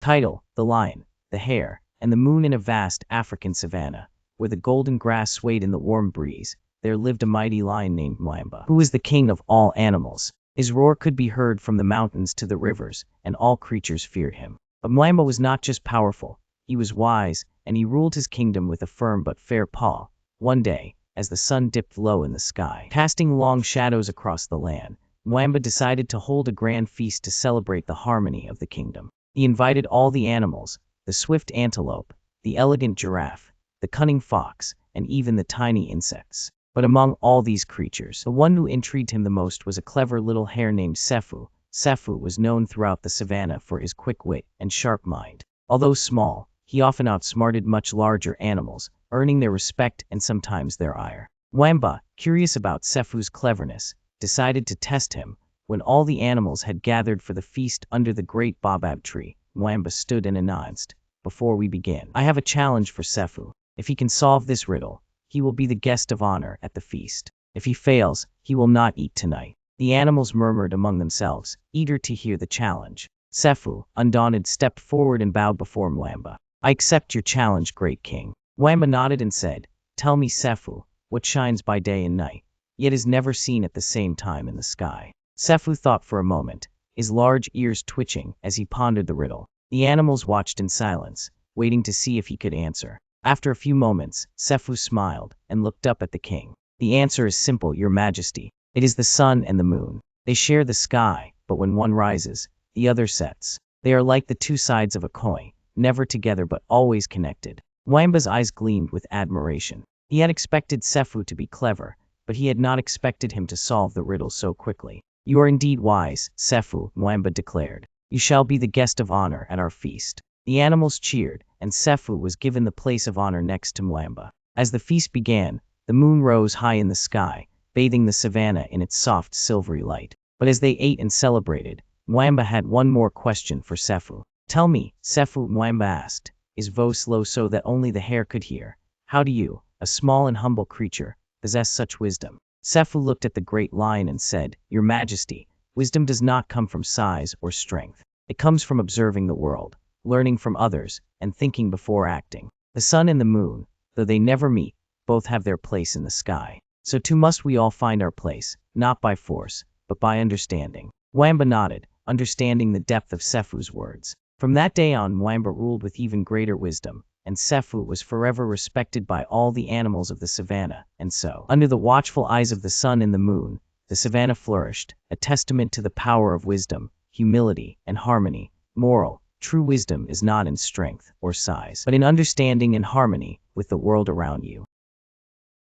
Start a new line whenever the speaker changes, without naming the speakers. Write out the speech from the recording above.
Title: The Lion, the Hare, and the Moon. In a vast African savanna, where the golden grass swayed in the warm breeze, there lived a mighty lion named Mwamba, who was the king of all animals. His roar could be heard from the mountains to the rivers, and all creatures feared him. But Mwamba was not just powerful, he was wise, and he ruled his kingdom with a firm but fair paw. One day, as the sun dipped low in the sky, casting long shadows across the land, Mwamba decided to hold a grand feast to celebrate the harmony of the kingdom. He invited all the animals, the swift antelope, the elegant giraffe, the cunning fox, and even the tiny insects. But among all these creatures, the one who intrigued him the most was a clever little hare named Sefu. Sefu was known throughout the savannah for his quick wit and sharp mind. Although small, he often outsmarted much larger animals, earning their respect and sometimes their ire. Mwamba, curious about Sefu's cleverness, decided to test him. When all the animals had gathered for the feast under the great baobab tree, Mwamba stood and announced, "Before we begin, I have a challenge for Sefu. If he can solve this riddle, he will be the guest of honor at the feast. If he fails, he will not eat tonight." The animals murmured among themselves, eager to hear the challenge. Sefu, undaunted, stepped forward and bowed before Mwamba. "I accept your challenge, great king." Mwamba nodded and said, "Tell me, Sefu, what shines by day and night, yet is never seen at the same time in the sky?" Sefu thought for a moment, his large ears twitching as he pondered the riddle. The animals watched in silence, waiting to see if he could answer. After a few moments, Sefu smiled and looked up at the king. "The answer is simple, your majesty. It is the sun and the moon. They share the sky, but when one rises, the other sets. They are like the two sides of a coin, never together but always connected." Mwamba's eyes gleamed with admiration. He had expected Sefu to be clever, but he had not expected him to solve the riddle so quickly. "You are indeed wise, Sefu," Mwamba declared. "You shall be the guest of honor at our feast." The animals cheered, and Sefu was given the place of honor next to Mwamba. As the feast began, the moon rose high in the sky, bathing the savannah in its soft silvery light. But as they ate and celebrated, Mwamba had one more question for Sefu. "Tell me, Sefu," Mwamba asked, his voice low so that only the hare could hear, "how do you, a small and humble creature, possess such wisdom?" Sefu looked at the great lion and said, "Your Majesty, wisdom does not come from size or strength. It comes from observing the world, learning from others, and thinking before acting. The sun and the moon, though they never meet, both have their place in the sky. So too must we all find our place, not by force, but by understanding." Mwamba nodded, understanding the depth of Sefu's words. From that day on, Mwamba ruled with even greater wisdom, and Sefu was forever respected by all the animals of the savannah. And so, under the watchful eyes of the sun and the moon, the savannah flourished, a testament to the power of wisdom, humility, and harmony. Moral: true wisdom is not in strength or size, but in understanding and harmony with the world around you.